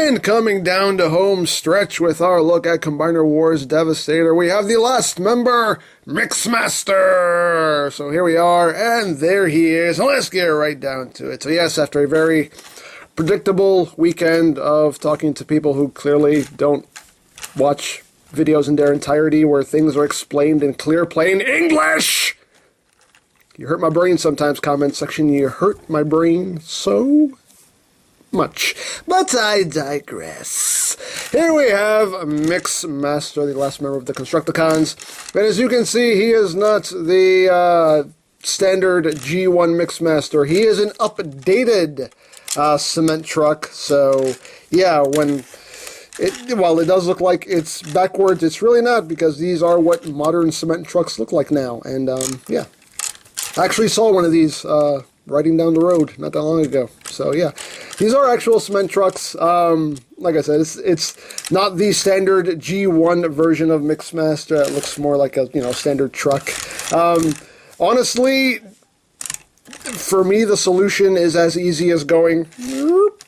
And coming down to home stretch with our look at Combiner Wars Devastator, we have the last member, MIXMASTER. So here we are, and there he is. Let's get right down to it. So yes, after a very predictable weekend of talking to people who clearly don't watch videos in their entirety where things are explained in clear, plain English. You hurt my brain sometimes, comment section. You hurt my brain so much. But I digress. Here we have MIXMASTER, the last member of the Constructicons. And as you can see, he is not the standard G1 MIXMASTER. He is an updated cement truck. So, yeah, while it does look like it's backwards, it's really not, because these are what modern cement trucks look like now. And, yeah. I actually saw one of these riding down the road not that long ago. So, yeah. These are actual cement trucks. Like I said, it's not the standard G1 version of MIXMASTER. It looks more like a, standard truck. Honestly, for me, the solution is as easy as going,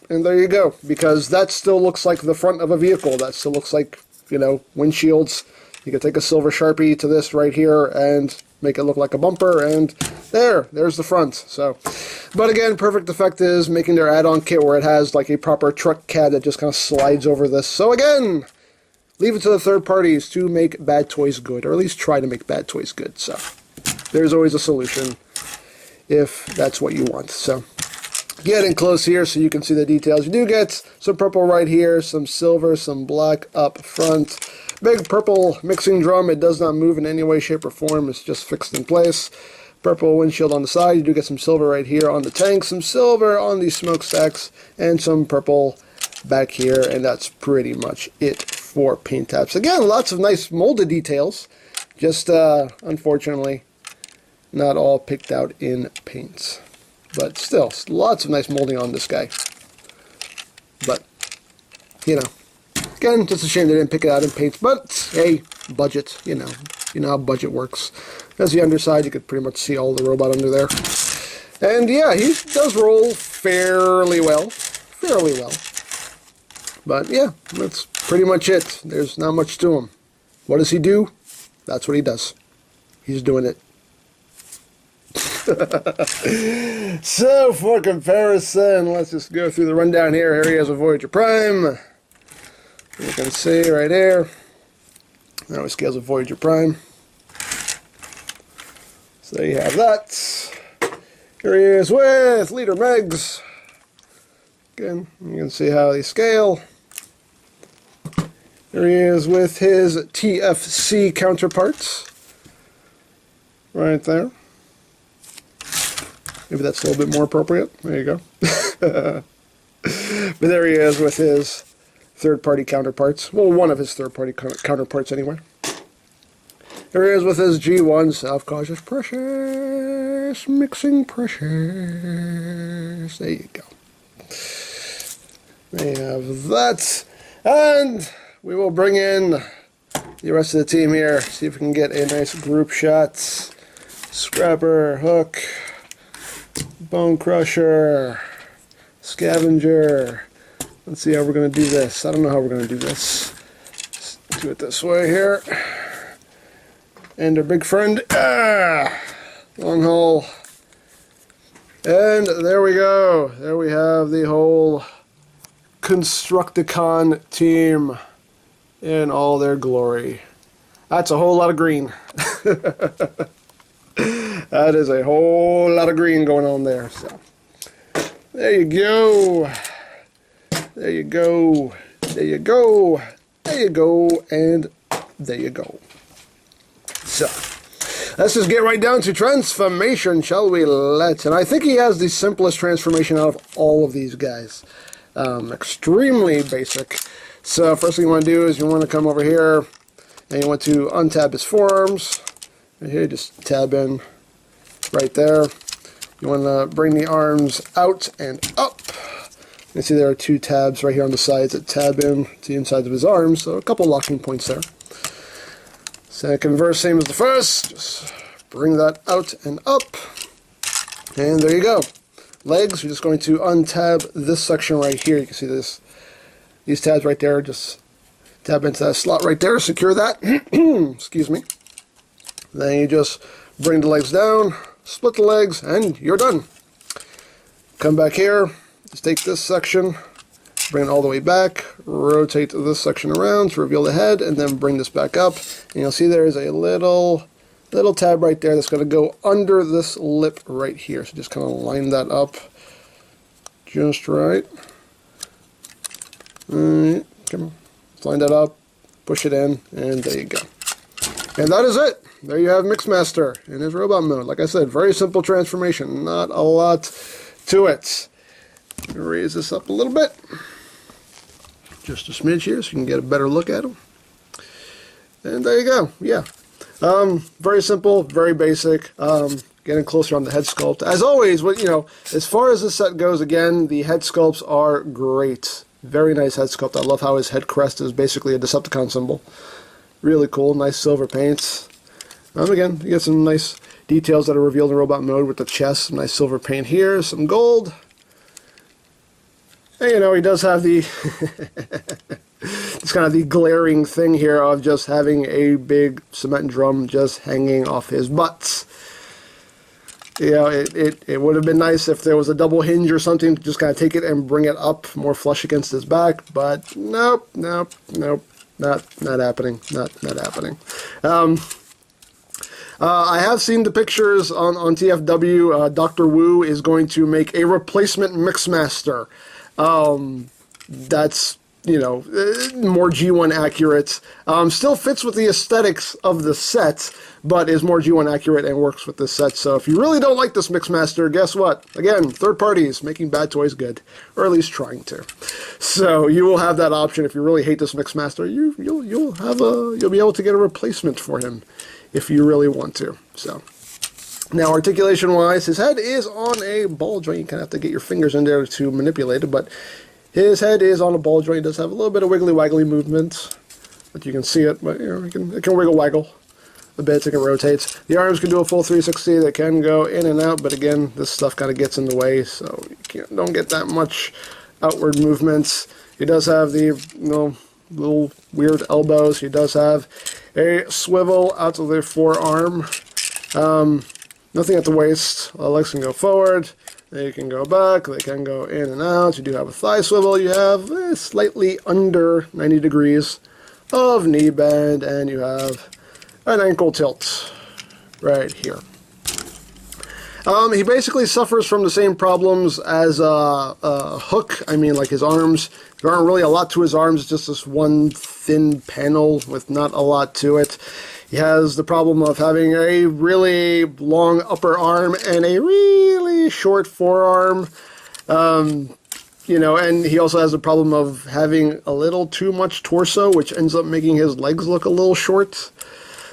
and there you go, because that still looks like the front of a vehicle. That still looks like, windshields. You could take a silver Sharpie to this right here and make it look like a bumper, and there's the front. So, but again, Perfect Effect is making their add-on kit where it has like a proper truck cab that just kind of slides over this. So again, leave it to the third parties to make bad toys good, or at least try to make bad toys good. So there's always a solution if that's what you want. So getting close here so you can see the details. You do get some purple right here, some silver, some black up front. Big purple mixing drum. It does not move in any way, shape, or form. It's just fixed in place. Purple windshield on the side. You do get some silver right here on the tank, some silver on the smokestacks, and some purple back here. And that's pretty much it for paint taps. Again, lots of nice molded details. Just, unfortunately, not all picked out in paints. But still, lots of nice molding on this guy. But, again, just a shame they didn't pick it out in paints. But, hey, budget, you know how budget works. As the underside, you could pretty much see all the robot under there. And, yeah, he does roll fairly well. But, yeah, that's pretty much it. There's not much to him. What does he do? That's what he does. He's doing it. So, for comparison, let's just go through the rundown here. Here he is with Voyager Prime. You can see right here. Now he scales with Voyager Prime. So there you have that. Here he is with Leader Megs. Again, you can see how they scale. Here he is with his TFC counterparts. Right there. Maybe that's a little bit more appropriate. There you go. But there he is with his third-party counterparts. Well, one of his third-party counterparts, anyway. Here he is with his G1 self-cautious precious, mixing precious. There you go. They have that. And we will bring in the rest of the team here. See if we can get a nice group shot. Scrapper, Hook, Bone Crusher, Scavenger. Let's see how we're going to do this. I don't know how we're going to do this. Let's do it this way here. And our big friend, long haul. And there we go. There we have the whole Constructicon team in all their glory. That's a whole lot of green. That is a whole lot of green going on there. So there you go. There you go. There you go. There you go. And there you go. So let's just get right down to transformation, shall we? And I think he has the simplest transformation out of all of these guys. Extremely basic. So first thing you want to do is you want to come over here and you want to untab his forearms. Right here, just tab in right there. You want to bring the arms out and up. You can see there are two tabs right here on the sides that tab in to the insides of his arms, so a couple locking points there. Second verse, same as the first. Just bring that out and up. And there you go. Legs, we're just going to untab this section right here. You can see this these tabs right there, just tab into that slot right there, secure that. Excuse me. Then you just bring the legs down, split the legs, and you're done. Come back here, just take this section, bring it all the way back, rotate this section around to reveal the head, and then bring this back up. And you'll see there is a little tab right there that's going to go under this lip right here. So just kind of line that up just right. Come on. Line that up, push it in, and there you go. And that is it. There you have MIXMASTER in his robot mode. Like I said, very simple transformation. Not a lot to it. Raise this up a little bit. Just a smidge here so you can get a better look at him. And there you go. Yeah. Very simple, very basic. Getting closer on the head sculpt. As always, as far as this set goes, again, the head sculpts are great. Very nice head sculpt. I love how his head crest is basically a Decepticon symbol. Really cool. Nice silver paints. Again, you get some nice details that are revealed in robot mode with the chest. Some nice silver paint here. Some gold. And, he does have the it's kind of the glaring thing here of just having a big cement drum just hanging off his butt. It would have been nice if there was a double hinge or something to just kind of take it and bring it up more flush against his back, but nope, not happening, not happening. I have seen the pictures on TFW. Dr. Wu is going to make a replacement MIXMASTER. That's more G1 accurate. Still fits with the aesthetics of the set, but is more G1 accurate and works with this set. So if you really don't like this MIXMASTER, guess what? Again, third parties making bad toys good, or at least trying to. So you will have that option if you really hate this MIXMASTER. You'll be able to get a replacement for him if you really want to. So now, articulation-wise, his head is on a ball joint. You kind of have to get your fingers in there to manipulate it, but his head is on a ball joint. It does have a little bit of wiggly-waggly movement, but you can see it. But it can wiggle-waggle a bit. It can rotate. The arms can do a full 360. They can go in and out, but again, this stuff kind of gets in the way, so you don't get that much outward movements. He does have the little weird elbows. He does have a swivel out of the forearm. Nothing at the waist. Legs can go forward. They can go back. They can go in and out. You do have a thigh swivel. You have slightly under 90 degrees of knee bend, and you have an ankle tilt right here. He basically suffers from the same problems as Hook. I mean, like his arms. There aren't really a lot to his arms. It's just this one thin panel with not a lot to it. He has the problem of having a really long upper arm and a really short forearm. And he also has the problem of having a little too much torso, which ends up making his legs look a little short.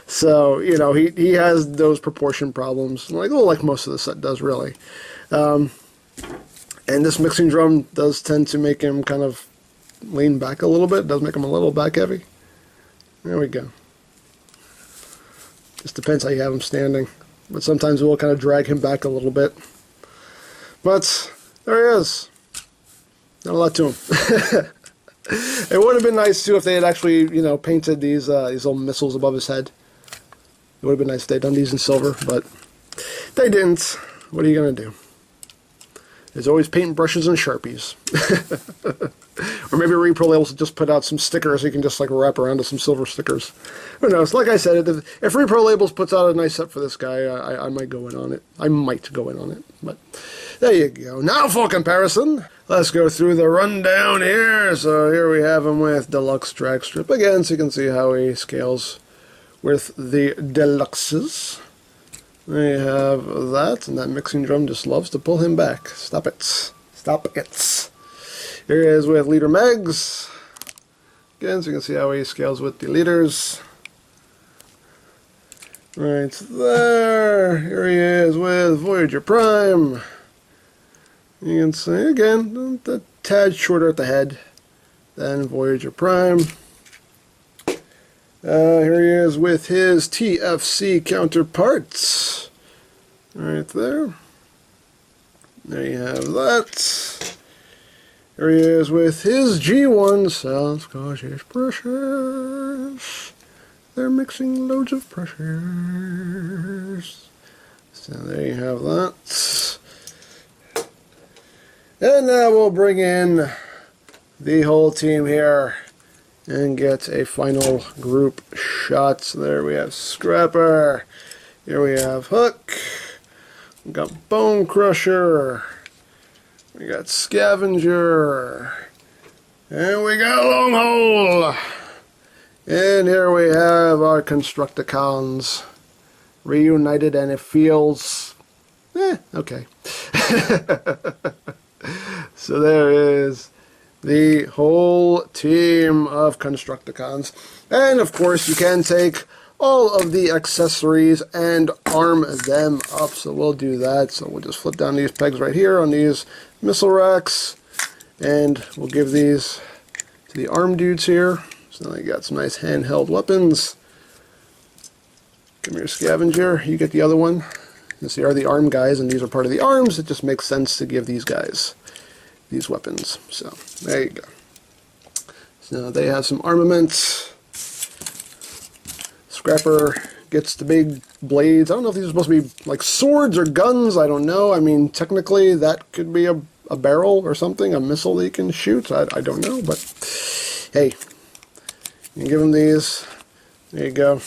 So, he has those proportion problems, like most of the set does, really. And this mixing drum does tend to make him kind of lean back a little bit. It does make him a little back heavy. There we go. Just depends how you have him standing. But sometimes it will kind of drag him back a little bit. But there he is. Not a lot to him. It would have been nice, too, if they had actually, painted these little missiles above his head. It would have been nice if they'd done these in silver, but they didn't. What are you going to do? There's always paint brushes and Sharpies. Or maybe Repro Labels just put out some stickers so you can just wrap around to some silver stickers. Who knows? Like I said, if Repro Labels puts out a nice set for this guy, I might go in on it. I might go in on it. But there you go. Now for comparison, let's go through the rundown here. So here we have him with Deluxe Drag Strip again, so you can see how he scales with the Deluxes. There you have that, and that mixing drum just loves to pull him back. Stop it. Stop it. Here he is with Leader Megs. Again, so you can see how he scales with the leaders. Right there. Here he is with Voyager Prime. You can see, again, a tad shorter at the head than Voyager Prime. Here he is with his TFC counterparts. Right there. There you have that. Here he is with his G1 South Cautious pressures. They're mixing loads of pressures. So there you have that. And now we'll bring in the whole team here and get a final group shot. So there we have Scrapper. Here we have Hook. We got Bone Crusher. We got Scavenger. And we got Long Hole. And here we have our Constructicons reunited, and it feels okay. So there is the whole team of Constructicons. And of course you can take all of the accessories and arm them up. So we'll do that. So we'll just flip down these pegs right here on these missile racks. And we'll give these to the arm dudes here. So now you got some nice handheld weapons. Come here, Scavenger. You get the other one. These are the arm guys, and these are part of the arms. It just makes sense to give these guys these weapons. So there you go. So they have some armaments. Scrapper gets the big blades. I don't know if these are supposed to be like swords or guns. I don't know. I mean, technically that could be a barrel or something, a missile that you can shoot. I don't know, but hey, you can give them these. There you go.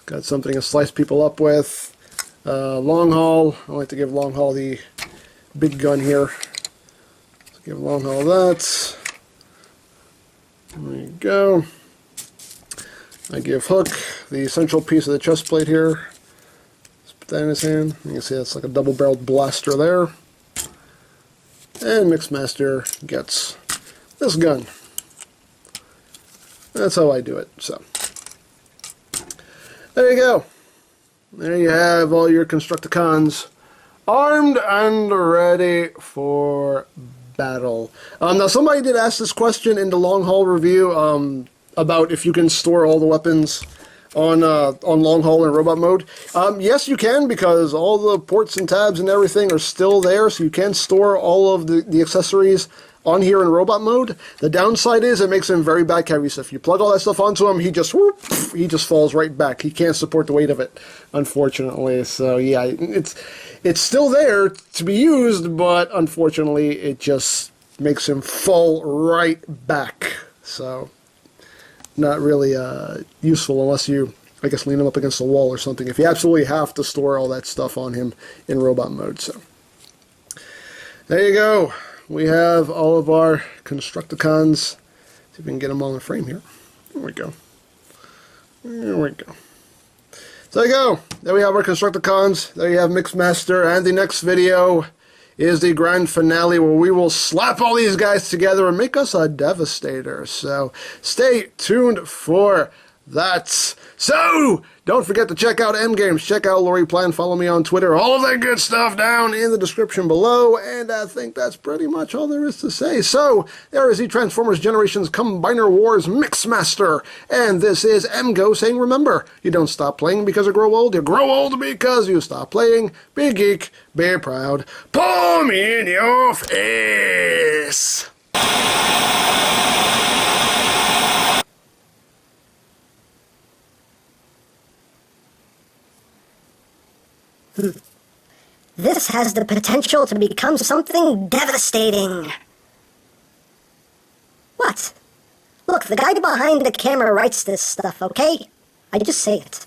Got something to slice people up with. Long Haul. I like to give Long Haul the big gun here. Let's give Long Haul that. There you go. I give Hook the central piece of the chest plate here. Let's put that in his hand. You can see that's like a double-barreled blaster there. And MIXMASTER gets this gun. That's how I do it. So there you go. There you have all your Constructicons armed and ready for battle. Now somebody did ask this question in the Long Haul review about if you can store all the weapons on Long Haul in robot mode. Yes, you can, because all the ports and tabs and everything are still there, so you can store all of the accessories on here in robot mode. The downside is it makes him very back heavy, so if you plug all that stuff onto him, he just falls right back. He can't support the weight of it, unfortunately. So yeah, it's still there to be used, but unfortunately it just makes him fall right back. So not really useful unless you, I guess, lean him up against the wall or something, if you absolutely have to store all that stuff on him in robot mode. So there you go. We have all of our Constructicons. See if we can get them all in frame here. There we go. There we go. So there you go. There we have our Constructicons. There you have MIXMASTER. And the next video is the grand finale, where we will slap all these guys together and make us a Devastator. So stay tuned for that. So don't forget to check out EmGo's, check out Lori Plan, follow me on Twitter, all of that good stuff down in the description below, and I think that's pretty much all there is to say. So there is the Transformers Generations Combiner Wars MIXMASTER, and this is EmGo saying, remember, you don't stop playing because you grow old because you stop playing. Be geek, be proud, palm in your face. This has the potential to become something devastating. What? Look, the guy behind the camera writes this stuff, okay? I just say it.